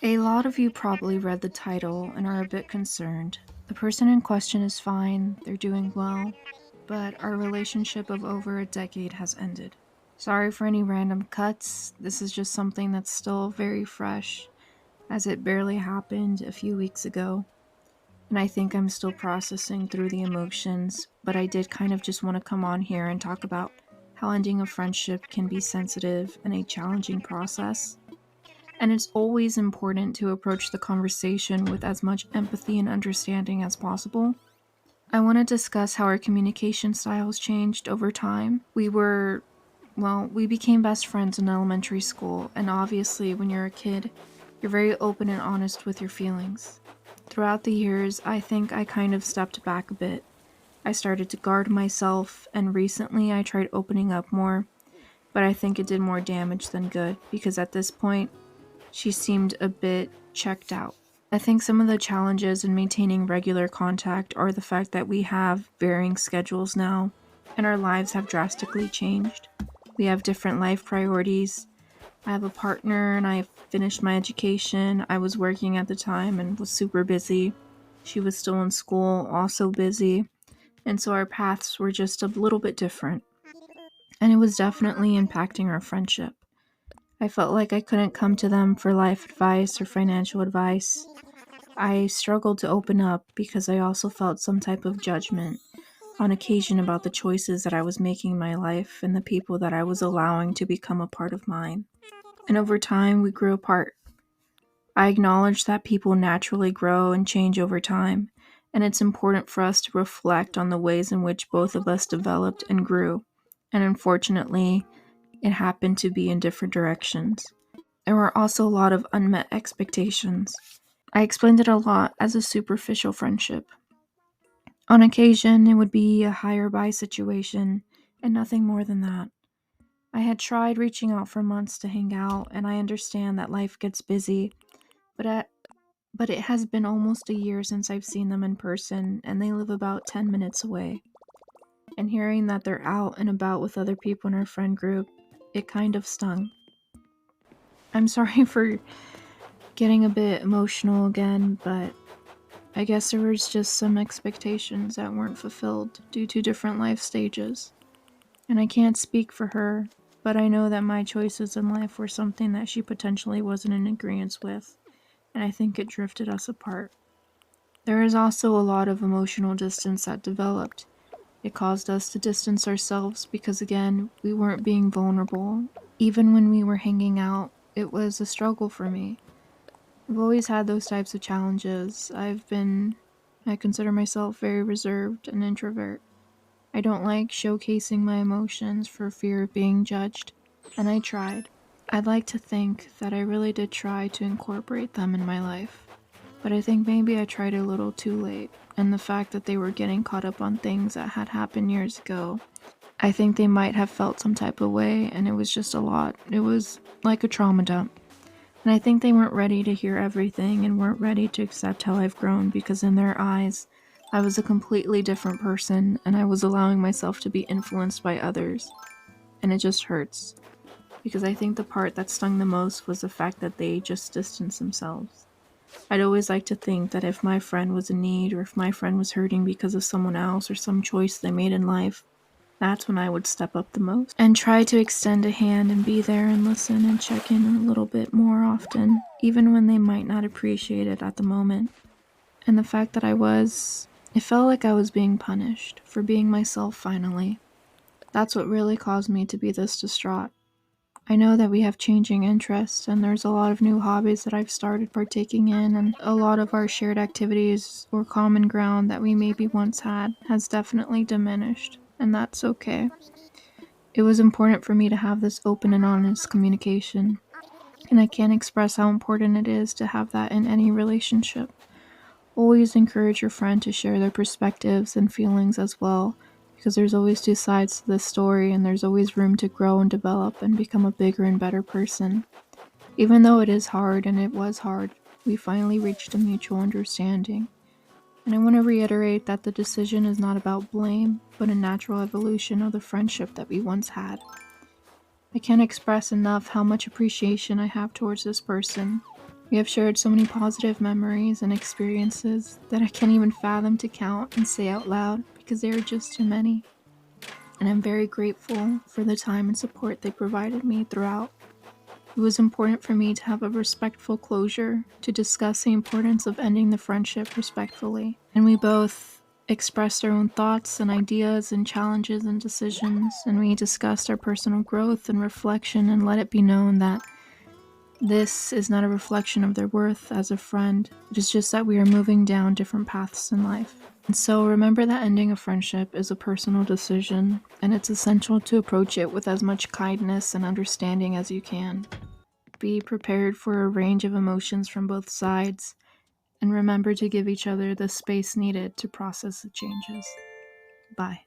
A lot of you probably read the title and are a bit concerned. The person in question is fine, they're doing well, but our relationship of over a decade has ended. Sorry for any random cuts, this is just something that's still very fresh, as it barely happened a few weeks ago. And I think I'm still processing through the emotions, but I did kind of just want to come on here and talk about how ending a friendship can be sensitive and a challenging process. And it's always important to approach the conversation with as much empathy and understanding as possible. I want to discuss how our communication styles changed over time. We became best friends in elementary school, and obviously, when you're a kid, you're very open and honest with your feelings. Throughout the years, I think I kind of stepped back a bit. I started to guard myself, and recently I tried opening up more, but I think it did more damage than good because at this point, she seemed a bit checked out. I think some of the challenges in maintaining regular contact are the fact that we have varying schedules now, and our lives have drastically changed. We have different life priorities. I have a partner and I finished my education. I was working at the time and was super busy. She was still in school, also busy. And so our paths were just a little bit different. And it was definitely impacting our friendship. I felt like I couldn't come to them for life advice or financial advice. I struggled to open up because I also felt some type of judgment on occasion about the choices that I was making in my life and the people that I was allowing to become a part of mine. And over time, we grew apart. I acknowledge that people naturally grow and change over time, and it's important for us to reflect on the ways in which both of us developed and grew. And unfortunately, it happened to be in different directions. There were also a lot of unmet expectations. I explained it a lot as a superficial friendship. On occasion, it would be a hire or buy situation, and nothing more than that. I had tried reaching out for months to hang out, and I understand that life gets busy, but it has been almost a year since I've seen them in person, and they live about 10 minutes away. And hearing that they're out and about with other people in our friend group, it kind of stung. I'm sorry for getting a bit emotional again, but I guess there was just some expectations that weren't fulfilled due to different life stages. And I can't speak for her, but I know that my choices in life were something that she potentially wasn't in agreement with, and I think it drifted us apart. There is also a lot of emotional distance that developed. It caused us to distance ourselves because, again, we weren't being vulnerable. Even when we were hanging out, it was a struggle for me. I've always had those types of challenges. I consider myself very reserved and introvert. I don't like showcasing my emotions for fear of being judged, and I tried. I'd like to think that I really did try to incorporate them in my life, but I think maybe I tried a little too late, and the fact that they were getting caught up on things that had happened years ago, I think they might have felt some type of way, and it was just a lot. It was like a trauma dump. And I think they weren't ready to hear everything and weren't ready to accept how I've grown because in their eyes, I was a completely different person and I was allowing myself to be influenced by others. And it just hurts. Because I think the part that stung the most was the fact that they just distanced themselves. I'd always like to think that if my friend was in need or if my friend was hurting because of someone else or some choice they made in life, that's when I would step up the most and try to extend a hand and be there and listen and check in a little bit more often, even when they might not appreciate it at the moment. And the fact that it felt like I was being punished for being myself finally. That's what really caused me to be this distraught. I know that we have changing interests, and there's a lot of new hobbies that I've started partaking in, and a lot of our shared activities or common ground that we maybe once had has definitely diminished, and that's okay. It was important for me to have this open and honest communication, and I can't express how important it is to have that in any relationship. Always encourage your friend to share their perspectives and feelings as well, because there's always two sides to this story and there's always room to grow and develop and become a bigger and better person. Even though it is hard, and it was hard, we finally reached a mutual understanding. And I want to reiterate that the decision is not about blame, but a natural evolution of the friendship that we once had. I can't express enough how much appreciation I have towards this person. We have shared so many positive memories and experiences that I can't even fathom to count and say out loud because they are just too many. And I'm very grateful for the time and support they provided me throughout. It was important for me to have a respectful closure, to discuss the importance of ending the friendship respectfully. And we both expressed our own thoughts and ideas and challenges and decisions, and we discussed our personal growth and reflection and let it be known that this is not a reflection of their worth as a friend. It is just that we are moving down different paths in life. And so remember that ending a friendship is a personal decision, and it's essential to approach it with as much kindness and understanding as you can. Be prepared for a range of emotions from both sides, and remember to give each other the space needed to process the changes. Bye.